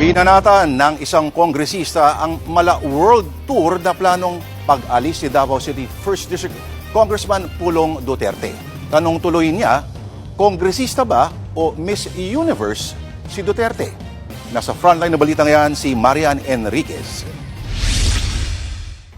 Binanatan ng isang kongresista ang mala world tour na planong pag-alis ni Davao City 1st District Congressman Pulong Duterte. Tanong tuloy niya, kongresista ba o Miss Universe si Duterte? Nasa frontline na balita ngayon si Marian Enriquez.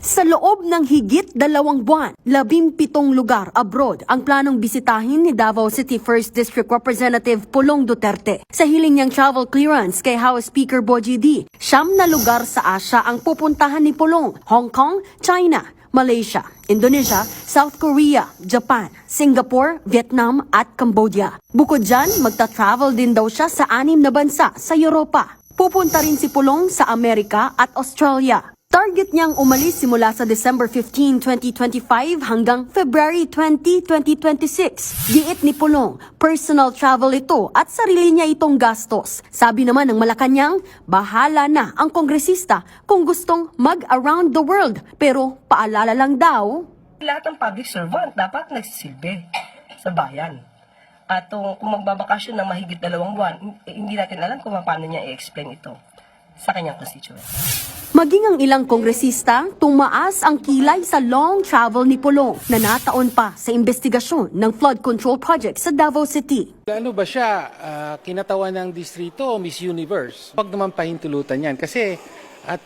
Sa loob ng higit 2 buwan, 17 lugar abroad ang planong bisitahin ni Davao City 1st District Representative Pulong Duterte. Sa hiling niyang travel clearance kay House Speaker Bogie D, 9 na lugar sa Asia ang pupuntahan ni Pulong: Hong Kong, China, Malaysia, Indonesia, South Korea, Japan, Singapore, Vietnam at Cambodia. Bukod dyan, magta-travel din daw siya sa 6 na bansa sa Europa. Pupunta rin si Pulong sa Amerika at Australia. Target niyang umalis simula sa December 15, 2025 hanggang February 20, 2026. Giit ni Pulong, personal travel ito at sarili niya itong gastos. Sabi naman ng Malacanang, bahala na ang kongresista kung gustong mag-around the world. Pero paalala lang daw, lahat ng public servant dapat nagsisilbi sa bayan. At kung magbabakasyon ng mahigit 2 buwan, hindi natin alam kung paano niya i-explain ito sa kanyang constituent. Maging ang ilang kongresista, tumaas ang kilay sa long travel ni Pulong na nataon pa sa investigasyon ng flood control project sa Davao City. Ano ba siya, kinatawan ng distrito o Miss Universe? Huwag naman pahintulutan yan kasi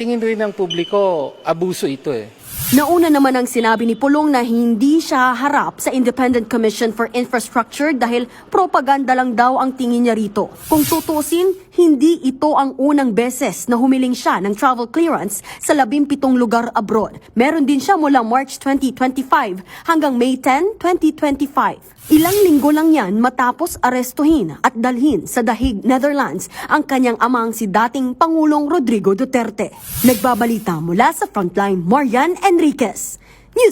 tingin rin ng publiko, abuso ito eh. Nauna naman ang sinabi ni Pulong na hindi siya harap sa Independent Commission for Infrastructure dahil propaganda lang daw ang tingin niya rito. Kung tutusin, hindi ito ang unang beses na humiling siya ng travel clearance sa 17 lugar abroad. Meron din siya mula March 2025 hanggang May 10, 2025. Ilang linggo lang yan matapos arestuhin at dalhin sa The Hague, Netherlands ang kanyang amang si dating Pangulong Rodrigo Duterte. Nagbabalita mula sa Frontline, Marian Enriquez.